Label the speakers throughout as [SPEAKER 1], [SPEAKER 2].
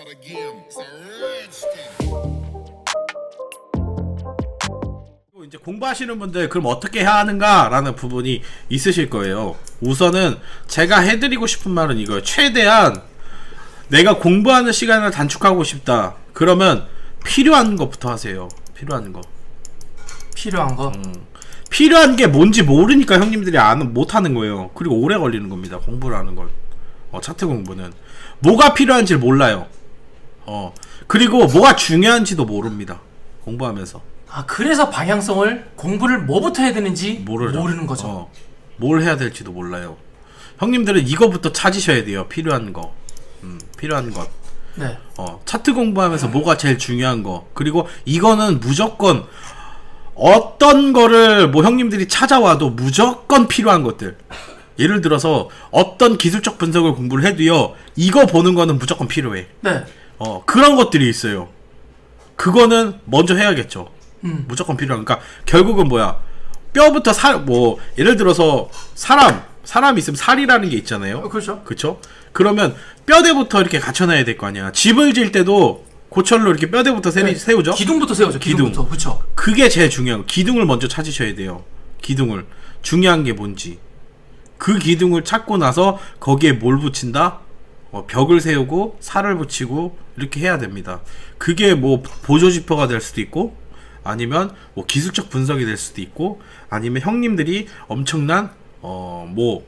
[SPEAKER 1] start again. It's a rich thing.
[SPEAKER 2] 이제 공부하시는 분들 그럼 어떻게 해야 하는가라는 부분이 있으실 거예요. 우선은 제가 해드리고 싶은 말은 이거예요. 최대한 내가 공부하는 시간을 단축하고 싶다. 그러면 필요한 것부터 하세요. 필요한 거.
[SPEAKER 3] 필요한 거.
[SPEAKER 2] 필요한 게 뭔지 모르니까 형님들이 못하는 거예요. 그리고 오래 걸리는 겁니다. 공부를 하는 걸. 차트 공부는 뭐가 필요한지 몰라요. 그리고 뭐가 중요한지도 모릅니다. 공부하면서.
[SPEAKER 3] 아, 그래서 방향성을 공부를 뭐부터 해야 되는지
[SPEAKER 2] 모르죠.
[SPEAKER 3] 모르는 거죠.
[SPEAKER 2] 뭘 해야 될지도 몰라요. 형님들은 이거부터 찾으셔야 돼요. 필요한 거. 필요한 것.
[SPEAKER 3] 네.
[SPEAKER 2] 차트 공부하면서 뭐가 제일 중요한 거. 그리고 이거는 무조건 어떤 거를 뭐 형님들이 찾아와도 무조건 필요한 것들. 예를 들어서 어떤 기술적 분석을 공부를 해도요. 이거 보는 거는 무조건 필요해.
[SPEAKER 3] 네.
[SPEAKER 2] 그런 것들이 있어요. 그거는 먼저 해야겠죠. 무조건 필요한. 그러니까 결국은 뭐야? 뼈부터 뭐 예를 들어서 사람 있으면 살이라는 게 있잖아요.
[SPEAKER 3] 그렇죠.
[SPEAKER 2] 그쵸? 그러면 뼈대부터 이렇게 갖춰놔야 될 거 아니야. 집을 질 때도 고철로 이렇게 뼈대부터 세우죠.
[SPEAKER 3] 기둥부터 세우죠. 기둥부터. 그렇죠.
[SPEAKER 2] 그게 제일 중요한 거. 기둥을 먼저 찾으셔야 돼요. 기둥을. 중요한 게 뭔지. 그 기둥을 찾고 나서 거기에 뭘 붙인다? 벽을 세우고 살을 붙이고 이렇게 해야 됩니다. 그게 뭐 보조지표가 될 수도 있고 아니면 뭐 기술적 분석이 될 수도 있고 아니면 형님들이 엄청난 뭐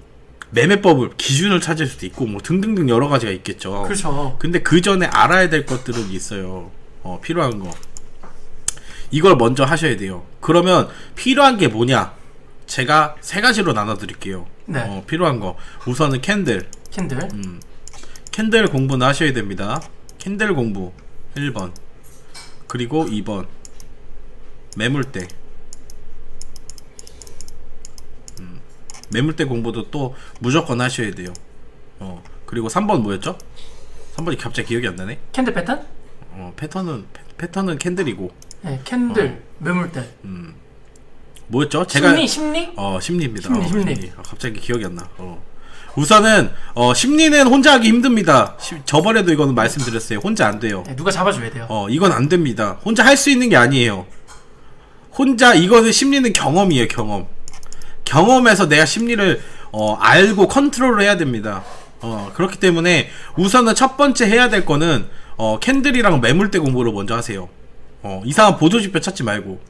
[SPEAKER 2] 매매법을 기준을 찾을 수도 있고 뭐 등등등 여러 가지가 있겠죠.
[SPEAKER 3] 그렇죠.
[SPEAKER 2] 근데 그 전에 알아야 될 것들은 있어요. 필요한 거. 이걸 먼저 하셔야 돼요. 그러면 필요한 게 뭐냐? 제가 세 가지로 나눠 드릴게요.
[SPEAKER 3] 네.
[SPEAKER 2] 필요한 거. 우선은 캔들. 캔들 공부는 하셔야 됩니다. 캔들 공부 1번. 그리고 2번. 매물대. 매물대 공부도 또 무조건 하셔야 돼요. 그리고 3번 뭐였죠? 3번이 갑자기 기억이 안 나네.
[SPEAKER 3] 캔들 패턴?
[SPEAKER 2] 패턴은 캔들이고.
[SPEAKER 3] 네, 캔들, 매물대.
[SPEAKER 2] 뭐였죠? 제가
[SPEAKER 3] 심리?
[SPEAKER 2] 심리입니다.
[SPEAKER 3] 심리.
[SPEAKER 2] 갑자기 기억이 안 나. 우선은 심리는 혼자 하기 힘듭니다. 저번에도 이거는 말씀드렸어요. 혼자 안 돼요.
[SPEAKER 3] 네, 누가 잡아줘야 돼요.
[SPEAKER 2] 이건 안 됩니다. 혼자 할 수 있는 게 아니에요. 이거는 심리는 경험이에요. 경험에서 내가 심리를 알고 컨트롤을 해야 됩니다. 그렇기 때문에 우선은 첫 번째 해야 될 거는 캔들이랑 매물대 공부를 먼저 하세요. 이상한 보조지표 찾지 말고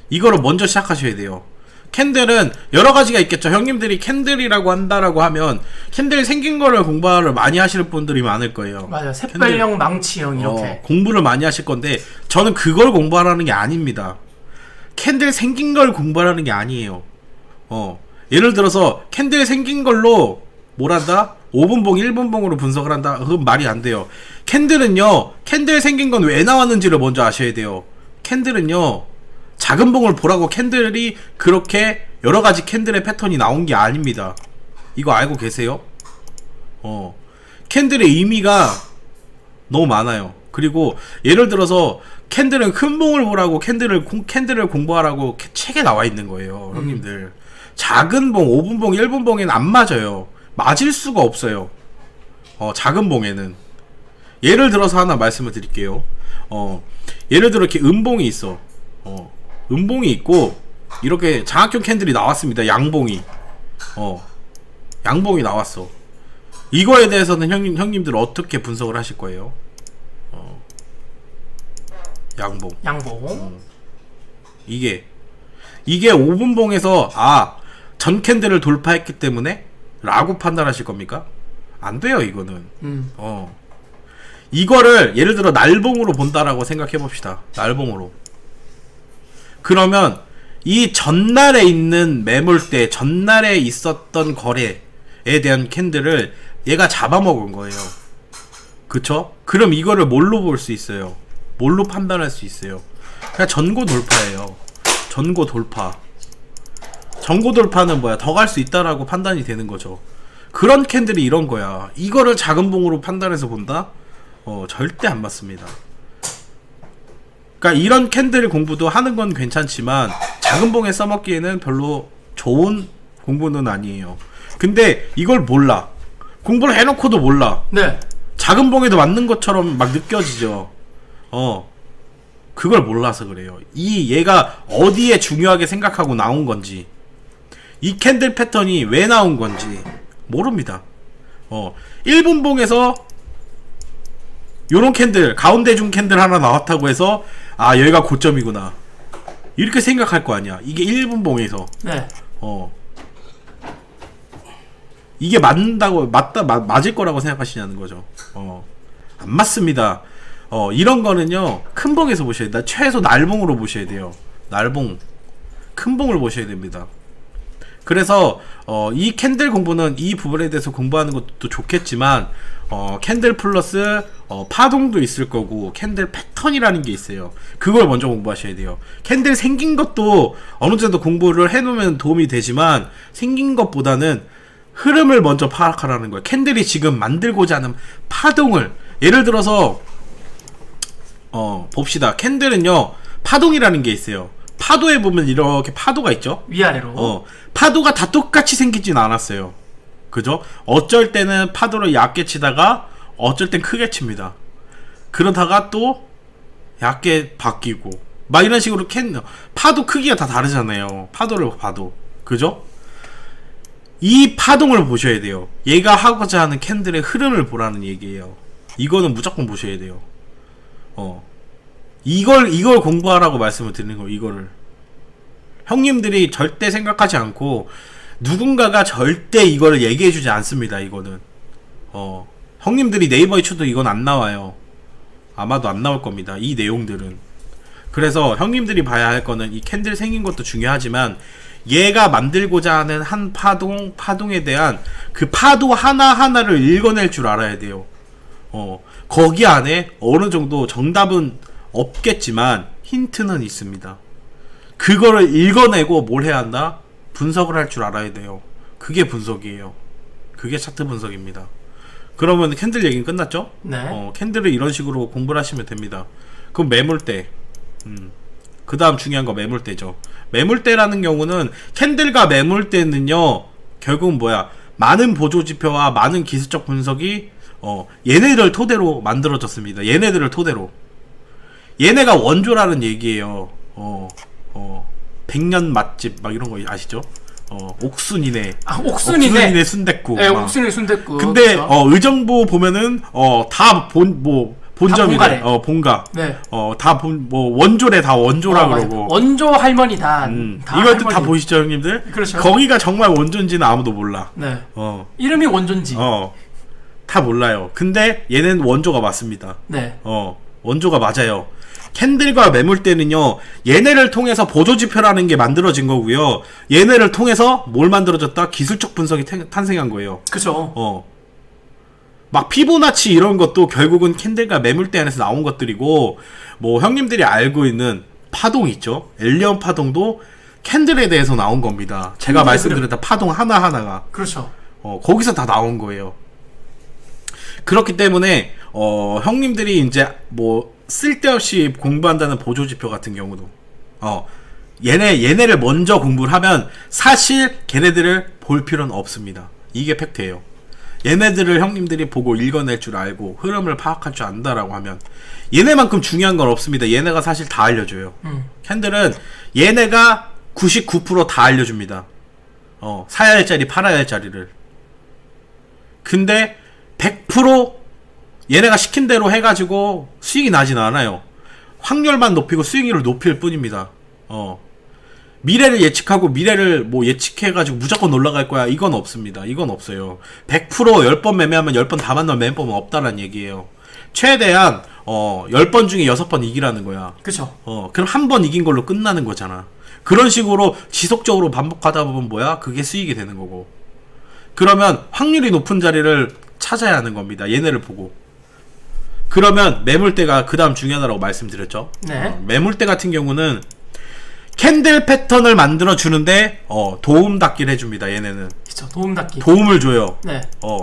[SPEAKER 2] 이거를 먼저 시작하셔야 돼요. 캔들은 여러 가지가 있겠죠. 형님들이 캔들이라고 한다라고 하면 캔들 생긴 거를 공부를 많이 하시는 분들이 많을 거예요.
[SPEAKER 3] 맞아요. 샛별형, 망치형 이렇게
[SPEAKER 2] 공부를 많이 하실 건데 저는 그걸 공부하라는 게 아닙니다. 캔들 생긴 걸 공부하라는 게 아니에요. 예를 들어서 캔들 생긴 걸로 뭘 한다? 5분봉, 1분봉으로 분석을 한다? 그건 말이 안 돼요. 캔들은요, 캔들 생긴 건 왜 나왔는지를 먼저 아셔야 돼요. 캔들은요, 작은 봉을 보라고 캔들이 그렇게 여러 가지 캔들의 패턴이 나온 게 아닙니다. 이거 알고 계세요? 캔들의 의미가 너무 많아요. 그리고 예를 들어서 캔들은 큰 봉을 보라고 캔들을 공부하라고 책에 나와 있는 거예요. 형님들. 작은 봉, 5분봉, 1분봉에는 안 맞아요. 맞을 수가 없어요. 작은 봉에는. 예를 들어서 하나 말씀을 드릴게요. 예를 들어 이렇게 음봉이 있어. 음봉이 있고 이렇게 장학형 캔들이 나왔습니다. 양봉이. 양봉이 나왔어. 이거에 대해서는 형님들 어떻게 분석을 하실 거예요? 양봉. 이게 5분봉에서 전 캔들을 돌파했기 때문에 라고 판단하실 겁니까? 안 돼요. 이거는. 이거를 예를 들어 날봉으로 본다라고 생각해 봅시다. 날봉으로. 그러면 이 전날에 있는 매물대, 전날에 있었던 거래에 대한 캔들을 얘가 잡아먹은 거예요. 그쵸? 그럼 이거를 뭘로 볼 수 있어요? 뭘로 판단할 수 있어요? 그냥 전고 돌파예요. 전고 돌파는 뭐야? 더 갈 수 있다라고 판단이 되는 거죠. 그런 캔들이 이런 거야. 이거를 작은 봉으로 판단해서 본다? 절대 안 맞습니다. 그러니까 이런 캔들 공부도 하는 건 괜찮지만 작은 봉에 써먹기에는 별로 좋은 공부는 아니에요. 근데 이걸 몰라. 공부를 해놓고도 몰라.
[SPEAKER 3] 네.
[SPEAKER 2] 작은 봉에도 맞는 것처럼 막 느껴지죠. 그걸 몰라서 그래요. 얘가 어디에 중요하게 생각하고 나온 건지, 이 캔들 패턴이 왜 나온 건지 모릅니다. 1분 봉에서 요런 캔들, 가운데 중 캔들 하나 나왔다고 해서 아 여기가 고점이구나 이렇게 생각할 거 아니야. 이게 1분 봉에서
[SPEAKER 3] 네.
[SPEAKER 2] 이게 맞을 거라고 생각하시냐는 거죠. 안 맞습니다. 이런 거는요 큰 봉에서 보셔야 돼요. 최소 날봉으로 보셔야 돼요. 날봉, 큰 봉을 보셔야 됩니다. 그래서 이 캔들 공부는 이 부분에 대해서 공부하는 것도 좋겠지만 캔들 플러스 파동도 있을 거고 캔들 패턴이라는 게 있어요. 그걸 먼저 공부하셔야 돼요. 캔들 생긴 것도 어느 정도 공부를 해놓으면 도움이 되지만 생긴 것보다는 흐름을 먼저 파악하라는 거예요. 캔들이 지금 만들고자 하는 파동을, 예를 들어서 봅시다. 캔들은요 파동이라는 게 있어요. 파도에 보면 이렇게 파도가 있죠.
[SPEAKER 3] 위아래로.
[SPEAKER 2] 파도가 다 똑같이 생기진 않았어요. 그죠? 어쩔 때는 파도를 얇게 치다가 어쩔 땐 크게 칩니다. 그러다가 또 얇게 바뀌고 막 이런 식으로 파도 크기가 다 다르잖아요. 파도를 봐도. 그죠? 이 파동을 보셔야 돼요. 얘가 하고자 하는 캔들의 흐름을 보라는 얘기예요. 이거는 무조건 보셔야 돼요. 이걸 공부하라고 말씀을 드리는 거예요. 이거를 형님들이 절대 생각하지 않고 누군가가 절대 이거를 얘기해주지 않습니다. 이거는 형님들이 네이버에 쳐도 이건 안 나와요. 아마도 안 나올 겁니다. 이 내용들은. 그래서 형님들이 봐야 할 거는 이 캔들 생긴 것도 중요하지만 얘가 만들고자 하는 한 파동에 대한 그 파도 하나하나를 읽어낼 줄 알아야 돼요. 거기 안에 어느 정도 정답은 없겠지만 힌트는 있습니다. 그거를 읽어내고 뭘 해야 한다? 분석을 할 줄 알아야 돼요. 그게 분석이에요. 그게 차트 분석입니다. 그러면 캔들 얘기는 끝났죠?
[SPEAKER 3] 네.
[SPEAKER 2] 캔들을 이런 식으로 공부를 하시면 됩니다. 그럼 매물대. 그 다음 중요한 거 매물대죠. 매물대라는 경우는 캔들과 매물대는요 결국은 뭐야, 많은 보조지표와 많은 기술적 분석이 얘네들 토대로 만들어졌습니다. 얘네들을 토대로. 얘네가 원조라는 얘기예요. 100년 맛집 막 이런 거 아시죠? 옥순이네. 옥순이네 순댓국.
[SPEAKER 3] 네, 옥순이네 순댓국.
[SPEAKER 2] 근데
[SPEAKER 3] 그렇죠.
[SPEAKER 2] 의정부 보면은 다 본점이래. 본가.
[SPEAKER 3] 네.
[SPEAKER 2] 다 원조래. 다 원조라 그러고.
[SPEAKER 3] 원조 할머니 다
[SPEAKER 2] 이것도 다 보시죠, 형님들?
[SPEAKER 3] 그렇죠.
[SPEAKER 2] 거기가 정말 원조인지는 아무도 몰라.
[SPEAKER 3] 네. 이름이 원조인지.
[SPEAKER 2] 다 몰라요. 근데 얘는 원조가 맞습니다.
[SPEAKER 3] 네.
[SPEAKER 2] 원조가 맞아요. 캔들과 매물대는요 얘네를 통해서 보조지표라는 게 만들어진 거고요. 얘네를 통해서 뭘 만들어졌다? 기술적 분석이 탄생한 거예요.
[SPEAKER 3] 그쵸.
[SPEAKER 2] 막 피보나치 이런 것도 결국은 캔들과 매물대 안에서 나온 것들이고, 뭐 형님들이 알고 있는 파동 있죠. 엘리언 파동도 캔들에 대해서 나온 겁니다. 제가 말씀드렸던 파동 하나하나가.
[SPEAKER 3] 그렇죠.
[SPEAKER 2] 거기서 다 나온 거예요. 그렇기 때문에 형님들이 이제 뭐 쓸데없이 공부한다는 보조지표 같은 경우도 얘네를 먼저 공부를 하면 사실 걔네들을 볼 필요는 없습니다. 이게 팩트예요. 얘네들을 형님들이 보고 읽어낼 줄 알고 흐름을 파악할 줄 안다라고 하면 얘네만큼 중요한 건 없습니다. 얘네가 사실 다 알려줘요. 캔들은 얘네가 99% 다 알려줍니다. 사야 할 자리, 팔아야 할 자리를. 근데 100% 얘네가 시킨 대로 해가지고 수익이 나진 않아요. 확률만 높이고 수익률을 높일 뿐입니다. 미래를 예측하고 미래를 뭐 예측해가지고 무조건 올라갈 거야, 이건 없습니다. 이건 없어요. 100% 10번 매매하면 10번 다 만나면 매매법은 없다는 얘기예요. 최대한 10번 중에 6번 이기라는 거야.
[SPEAKER 3] 그쵸.
[SPEAKER 2] 그럼 한 번 이긴 걸로 끝나는 거잖아. 그런 식으로 지속적으로 반복하다 보면 뭐야? 그게 수익이 되는 거고. 그러면 확률이 높은 자리를 찾아야 하는 겁니다. 얘네를 보고. 그러면 매물대가 그 다음 중요하다고 말씀드렸죠.
[SPEAKER 3] 네.
[SPEAKER 2] 매물대 같은 경우는 캔들 패턴을 만들어 주는데 도움 닫기를 해줍니다. 얘네는
[SPEAKER 3] 그쵸. 도움 닫기.
[SPEAKER 2] 도움을 줘요.
[SPEAKER 3] 네.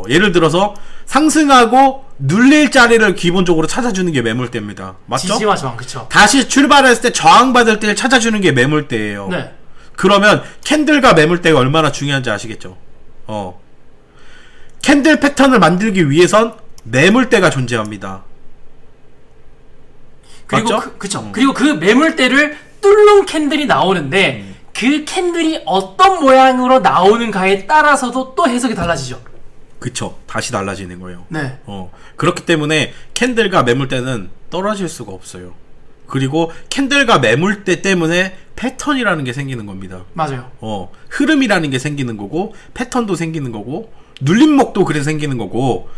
[SPEAKER 2] 예를 들어서 상승하고 눌릴 자리를 기본적으로 찾아주는 게 매물대입니다. 맞죠?
[SPEAKER 3] 지지와 저항. 그쵸.
[SPEAKER 2] 다시 출발했을 때 저항받을 때를 찾아주는 게 매물대예요.
[SPEAKER 3] 네.
[SPEAKER 2] 그러면 캔들과 매물대가 얼마나 중요한지 아시겠죠? 캔들 패턴을 만들기 위해선 매물대가 존재합니다.
[SPEAKER 3] 그리고
[SPEAKER 2] 맞죠?
[SPEAKER 3] 그쵸. 그리고 그 매물대를 뚫는 캔들이 나오는데 그 캔들이 어떤 모양으로 나오는가에 따라서도 또 해석이 달라지죠.
[SPEAKER 2] 그쵸. 다시 달라지는 거예요.
[SPEAKER 3] 네.
[SPEAKER 2] 그렇기 때문에 캔들과 매물대는 떨어질 수가 없어요. 그리고 캔들과 매물대 때문에 패턴이라는 게 생기는 겁니다.
[SPEAKER 3] 맞아요.
[SPEAKER 2] 흐름이라는 게 생기는 거고, 패턴도 생기는 거고, 눌림목도 그래서 생기는 거고,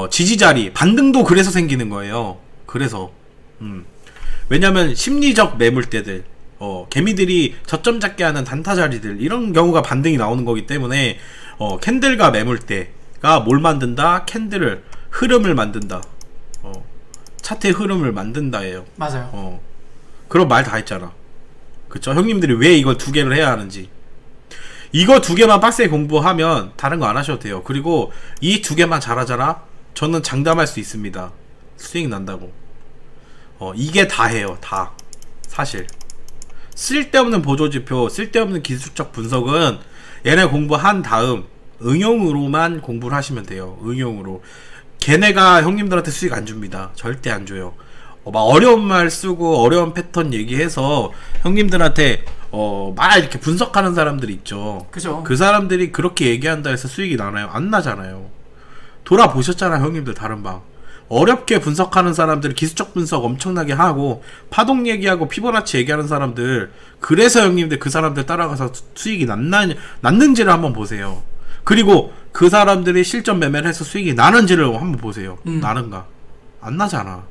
[SPEAKER 2] 지지자리, 반등도 그래서 생기는 거예요. 그래서, 왜냐면 심리적 매물대들, 개미들이 저점 잡게 하는 단타 자리들, 이런 경우가 반등이 나오는 거기 때문에, 캔들과 매물대가 뭘 만든다? 캔들을, 흐름을 만든다. 차트의 흐름을 만든다예요.
[SPEAKER 3] 맞아요.
[SPEAKER 2] 그런 말 다 했잖아. 그쵸? 형님들이 왜 이걸 두 개를 해야 하는지. 이거 두 개만 빡세게 공부하면 다른 거 안 하셔도 돼요. 그리고 이 두 개만 잘하잖아? 저는 장담할 수 있습니다. 수익 난다고. 이게 다예요. 다. 사실. 쓸데없는 보조지표, 쓸데없는 기술적 분석은 얘네 공부한 다음 응용으로만 공부를 하시면 돼요. 응용으로. 걔네가 형님들한테 수익 안 줍니다. 절대 안 줘요. 막 어려운 말 쓰고 어려운 패턴 얘기해서 형님들한테 막 이렇게 분석하는 사람들이 있죠.
[SPEAKER 3] 그죠.
[SPEAKER 2] 그 사람들이 그렇게 얘기한다 해서 수익이 나나요? 안 나잖아요. 돌아보셨잖아요, 형님들 다른 방. 어렵게 분석하는 사람들, 기술적 분석 엄청나게 하고 파동 얘기하고 피보나치 얘기하는 사람들, 그래서 형님들 그 사람들 따라가서 수익이 났는지를 한번 보세요. 그리고 그 사람들이 실전 매매를 해서 수익이 나는지를 한번 보세요. 나는가? 안 나잖아.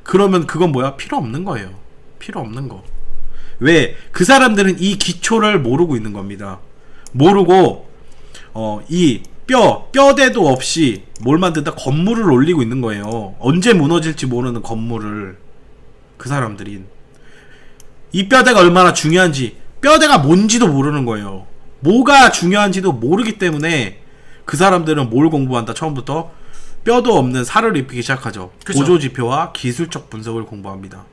[SPEAKER 2] 그러면 그건 뭐야? 필요 없는 거예요. 필요 없는 거. 왜? 그 사람들은 이 기초를 모르고 있는 겁니다. 모르고 이 뼈대도 없이 뭘 만든다? 건물을 올리고 있는 거예요. 언제 무너질지 모르는 건물을. 그 사람들인. 이 뼈대가 얼마나 중요한지, 뼈대가 뭔지도 모르는 거예요. 뭐가 중요한지도 모르기 때문에 그 사람들은 뭘 공부한다? 처음부터 뼈도 없는 살을 입히기 시작하죠.
[SPEAKER 3] 그쵸.
[SPEAKER 2] 보조지표와 기술적 분석을 공부합니다.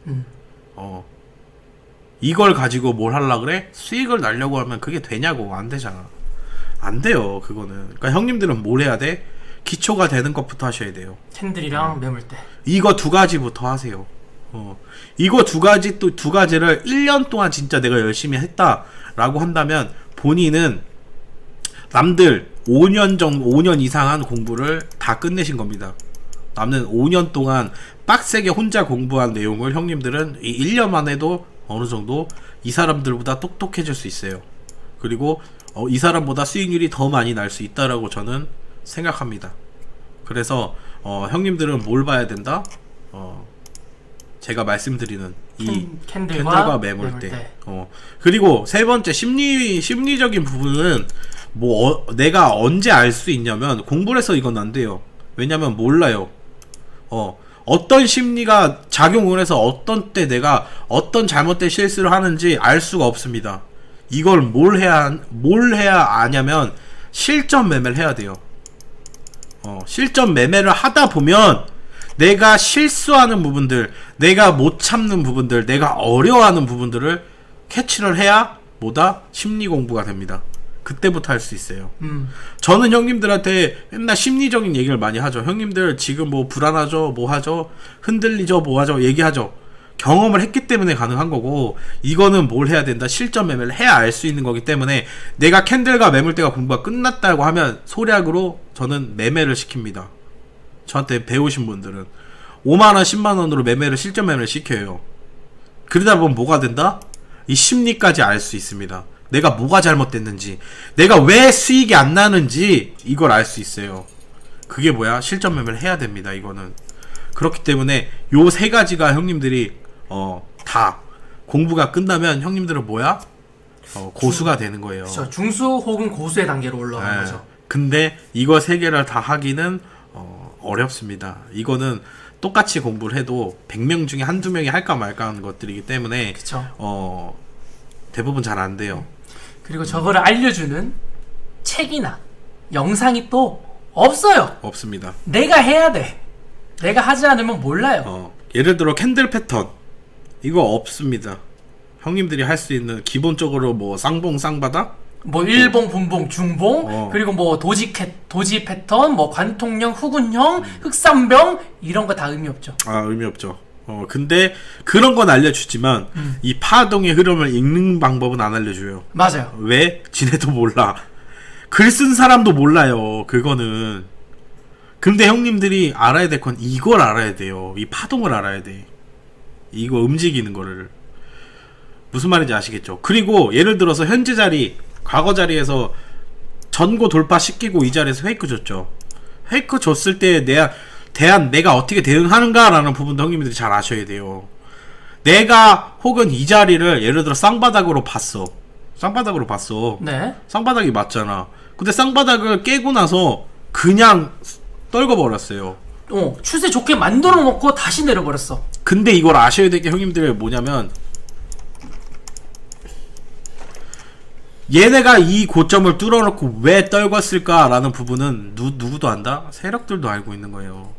[SPEAKER 2] 이걸 가지고 뭘 하려고 그래? 수익을 날려고 하면 그게 되냐고. 안 되잖아. 안 돼요. 그거는. 그러니까 형님들은 뭘 해야 돼? 기초가 되는 것부터 하셔야 돼요.
[SPEAKER 3] 캔들이랑 매물대.
[SPEAKER 2] 이거 두 가지부터 하세요. 이거 두 가지를 1년 동안 진짜 내가 열심히 했다라고 한다면 본인은 남들 5년 이상 한 공부를 다 끝내신 겁니다. 남는 5년 동안 빡세게 혼자 공부한 내용을 형님들은 이 1년만 해도 어느 정도 이 사람들보다 똑똑해질 수 있어요. 그리고 이 사람보다 수익률이 더 많이 날 수 있다라고 저는 생각합니다. 그래서 형님들은 뭘 봐야 된다? 제가 말씀드리는 이 캔들과 매물대. 그리고 세 번째 심리적인 부분은 내가 언제 알 수 있냐면 공부를 해서 이건 안 돼요. 왜냐면 몰라요. 어떤 심리가 작용을 해서 어떤 때 내가 어떤 잘못된 실수를 하는지 알 수가 없습니다. 이걸 뭘 해야 아냐면 실전 매매를 해야 돼요. 실전 매매를 하다 보면 내가 실수하는 부분들, 내가 못 참는 부분들, 내가 어려워하는 부분들을 캐치를 해야 심리 공부가 됩니다. 그때부터 할 수 있어요. 저는 형님들한테 맨날 심리적인 얘기를 많이 하죠. 형님들 지금 뭐 불안하죠? 뭐 하죠? 흔들리죠? 뭐 하죠? 얘기하죠. 경험을 했기 때문에 가능한 거고, 이거는 뭘 해야 된다? 실전 매매를 해야 알 수 있는 거기 때문에 내가 캔들과 매물대가 공부가 끝났다고 하면 소략으로 저는 매매를 시킵니다. 저한테 배우신 분들은 5만원 10만원으로 실전 매매를 시켜요. 그러다 보면 뭐가 된다? 이 심리까지 알 수 있습니다. 내가 뭐가 잘못됐는지, 내가 왜 수익이 안 나는지 이걸 알 수 있어요. 그게 뭐야? 실전 매매를 해야 됩니다. 이거는. 그렇기 때문에 요 세 가지가 형님들이 다 공부가 끝나면 형님들은 고수가 되는 거예요.
[SPEAKER 3] 그렇죠. 중수 혹은 고수의 단계로 올라가는 거죠.
[SPEAKER 2] 근데 이거 세 개를 다 하기는 어렵습니다. 이거는 똑같이 공부를 해도 100명 중에 한두 명이 할까 말까 하는 것들이기 때문에
[SPEAKER 3] 그쵸.
[SPEAKER 2] 대부분 잘 안 돼요.
[SPEAKER 3] 그리고 저거를 알려주는 책이나 영상이 또 없어요.
[SPEAKER 2] 없습니다.
[SPEAKER 3] 내가 해야 돼. 내가 하지 않으면 몰라요.
[SPEAKER 2] 예를 들어 캔들 패턴 이거 없습니다. 형님들이 할 수 있는 기본적으로 뭐 쌍봉 쌍바닥
[SPEAKER 3] 뭐 일봉, 분봉, 중봉,
[SPEAKER 2] 어.
[SPEAKER 3] 그리고 뭐 도지 패턴, 뭐 관통형, 후군형, 흑삼병 이런 거 다 의미 없죠.
[SPEAKER 2] 아, 의미 없죠. 근데 그런 건 알려주지만 이 파동의 흐름을 읽는 방법은 안 알려줘요.
[SPEAKER 3] 맞아요.
[SPEAKER 2] 왜? 지네도 몰라. 글 쓴 사람도 몰라요. 그거는. 근데 형님들이 알아야 될 건 이걸 알아야 돼요. 이 파동을 알아야 돼. 이거 움직이는 거를. 무슨 말인지 아시겠죠? 그리고 예를 들어서 현재 자리, 과거 자리에서 전고 돌파 시키고 이 자리에서 페이크 줬죠. 페이크 줬을 때 내가 어떻게 대응하는가라는 부분도 형님들이 잘 아셔야 돼요. 내가 혹은 이 자리를 예를 들어 쌍바닥으로 봤어. 쌍바닥으로 봤어.
[SPEAKER 3] 네.
[SPEAKER 2] 쌍바닥이 맞잖아. 근데 쌍바닥을 깨고 나서 그냥 떨궈버렸어요.
[SPEAKER 3] 추세 좋게 만들어 놓고 다시 내려버렸어.
[SPEAKER 2] 근데 이걸 아셔야 될 게 형님들 뭐냐면 얘네가 이 고점을 뚫어놓고 왜 떨궜을까라는 부분은 누구도 안다? 세력들도 알고 있는 거예요.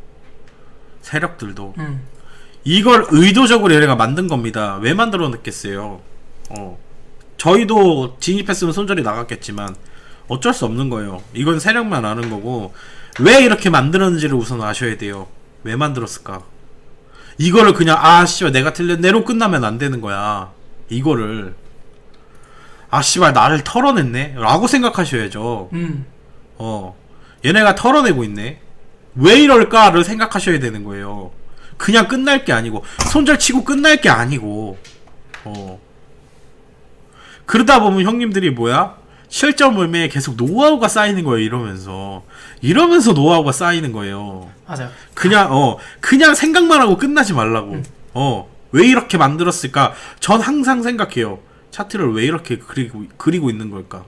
[SPEAKER 2] 세력들도. 이걸 의도적으로 얘네가 만든 겁니다. 왜 만들어 놨겠어요? 저희도 진입했으면 손절이 나갔겠지만 어쩔 수 없는 거예요. 이건 세력만 아는 거고 왜 이렇게 만들었는지를 우선 아셔야 돼요. 왜 만들었을까? 이거를 그냥 씨발 내가 틀렸네로 끝나면 안 되는 거야. 이거를 씨발 나를 털어냈네 라고 생각하셔야죠. 얘네가 털어내고 있네. 왜 이럴까를 생각하셔야 되는 거예요. 그냥 끝날 게 아니고 손절 치고 끝날 게 아니고 그러다 보면 형님들이 뭐야? 실전 몰매에 계속 노하우가 쌓이는 거예요. 이러면서 노하우가 쌓이는 거예요.
[SPEAKER 3] 맞아요.
[SPEAKER 2] 그냥 생각만 하고 끝나지 말라고. 왜 이렇게 만들었을까? 전 항상 생각해요. 차트를 왜 이렇게 그리고 있는 걸까?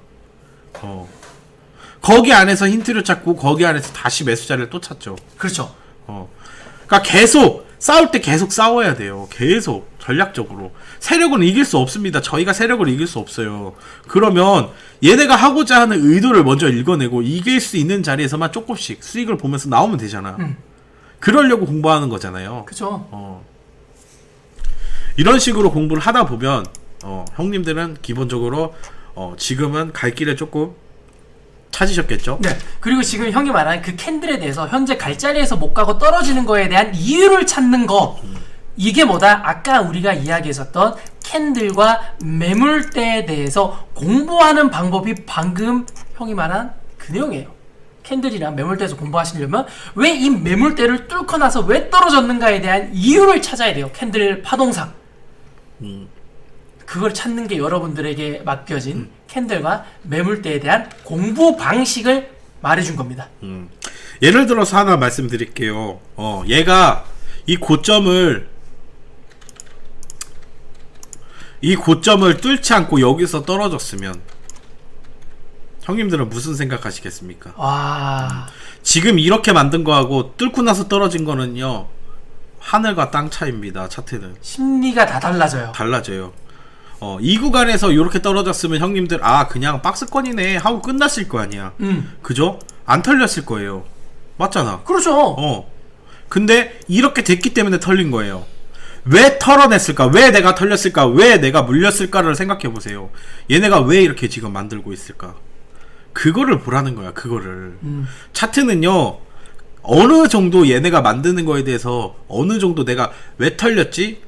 [SPEAKER 2] 거기 안에서 힌트를 찾고 거기 안에서 다시 매수 자리를 또 찾죠.
[SPEAKER 3] 그렇죠.
[SPEAKER 2] 그러니까 계속 싸울 때 계속 싸워야 돼요. 계속 전략적으로. 세력은 이길 수 없습니다. 저희가 세력을 이길 수 없어요. 그러면 얘네가 하고자 하는 의도를 먼저 읽어내고 이길 수 있는 자리에서만 조금씩 수익을 보면서 나오면 되잖아. 그러려고 공부하는 거잖아요.
[SPEAKER 3] 그렇죠.
[SPEAKER 2] 이런 식으로 공부를 하다 보면 형님들은 기본적으로 지금은 갈 길을 조금 찾으셨겠죠?
[SPEAKER 3] 네. 그리고 지금 형이 말한 그 캔들에 대해서 현재 갈 자리에서 못 가고 떨어지는 거에 대한 이유를 찾는 거. 이게 뭐다? 아까 우리가 이야기했었던 캔들과 매물대에 대해서 공부하는 방법이 방금 형이 말한 그 내용이에요. 캔들이랑 매물대에서 공부하시려면 왜 이 매물대를 뚫고 나서 왜 떨어졌는가에 대한 이유를 찾아야 돼요. 캔들 파동상. 그걸 찾는 게 여러분들에게 맡겨진 캔들과 매물대에 대한 공부 방식을 말해준 겁니다.
[SPEAKER 2] 예를 들어서 하나 말씀드릴게요. 얘가 이 고점을 뚫지 않고 여기서 떨어졌으면 형님들은 무슨 생각하시겠습니까?
[SPEAKER 3] 와.
[SPEAKER 2] 지금 이렇게 만든 거하고 뚫고 나서 떨어진 거는요 하늘과 땅 차이입니다. 차트는
[SPEAKER 3] 심리가 다 달라져요.
[SPEAKER 2] 달라져요. 이 구간에서 이렇게 떨어졌으면 형님들 그냥 박스권이네 하고 끝났을 거 아니야. 그죠? 안 털렸을 거예요. 맞잖아.
[SPEAKER 3] 그렇죠.
[SPEAKER 2] 근데 이렇게 됐기 때문에 털린 거예요. 왜 털어냈을까? 왜 내가 털렸을까? 왜 내가 물렸을까를 생각해 보세요. 얘네가 왜 이렇게 지금 만들고 있을까? 그거를 보라는 거야. 그거를. 차트는요 어느 정도 얘네가 만드는 거에 대해서 어느 정도 내가 왜 털렸지?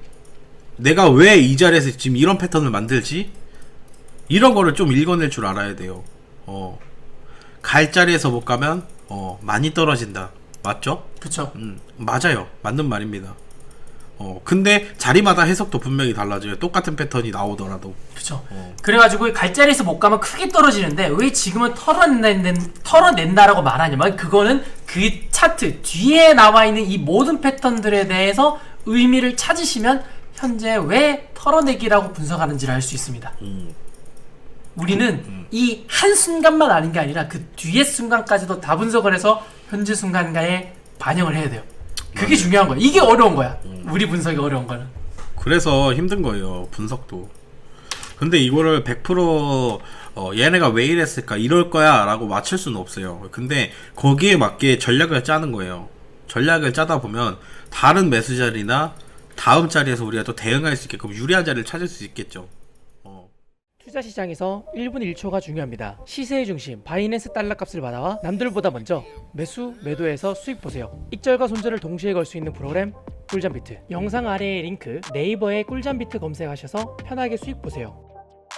[SPEAKER 2] 내가 왜 이 자리에서 지금 이런 패턴을 만들지? 이런 거를 좀 읽어낼 줄 알아야 돼요. 갈 자리에서 못 가면 많이 떨어진다. 맞죠?
[SPEAKER 3] 그쵸.
[SPEAKER 2] 맞아요. 맞는 말입니다. 근데 자리마다 해석도 분명히 달라져요. 똑같은 패턴이 나오더라도.
[SPEAKER 3] 그쵸. 그래가지고 갈 자리에서 못 가면 크게 떨어지는데 왜 지금은 털어낸다라고 말하냐면 그거는 그 차트 뒤에 나와 있는 이 모든 패턴들에 대해서 의미를 찾으시면 현재 왜 털어내기라고 분석하는지를 알 수 있습니다. 우리는 이 한순간만 아는 게 아니라 그 뒤의 순간까지도 다 분석을 해서 현재 순간가에 반영을 해야 돼요. 그게 중요한 거야. 이게 어려운 거야. 우리 분석이 어려운 거는.
[SPEAKER 2] 그래서 힘든 거예요. 분석도. 근데 이거를 100% 얘네가 왜 이랬을까 이럴 거야 라고 맞출 수는 없어요. 근데 거기에 맞게 전략을 짜는 거예요. 전략을 짜다 보면 다른 매수 자리나 다음 자리에서 우리가 또 대응할 수 있게끔 유리한 자리를 찾을 수 있겠죠.
[SPEAKER 3] 투자 시장에서 1분 1초가 중요합니다. 시세의 중심 바이낸스 달러 값을 받아와 남들보다 먼저 매수, 매도해서 수익 보세요. 익절과 손절을 동시에 걸 수 있는 프로그램 꿀잠비트. 영상 아래의 링크 네이버에 꿀잠비트 검색하셔서 편하게 수익 보세요.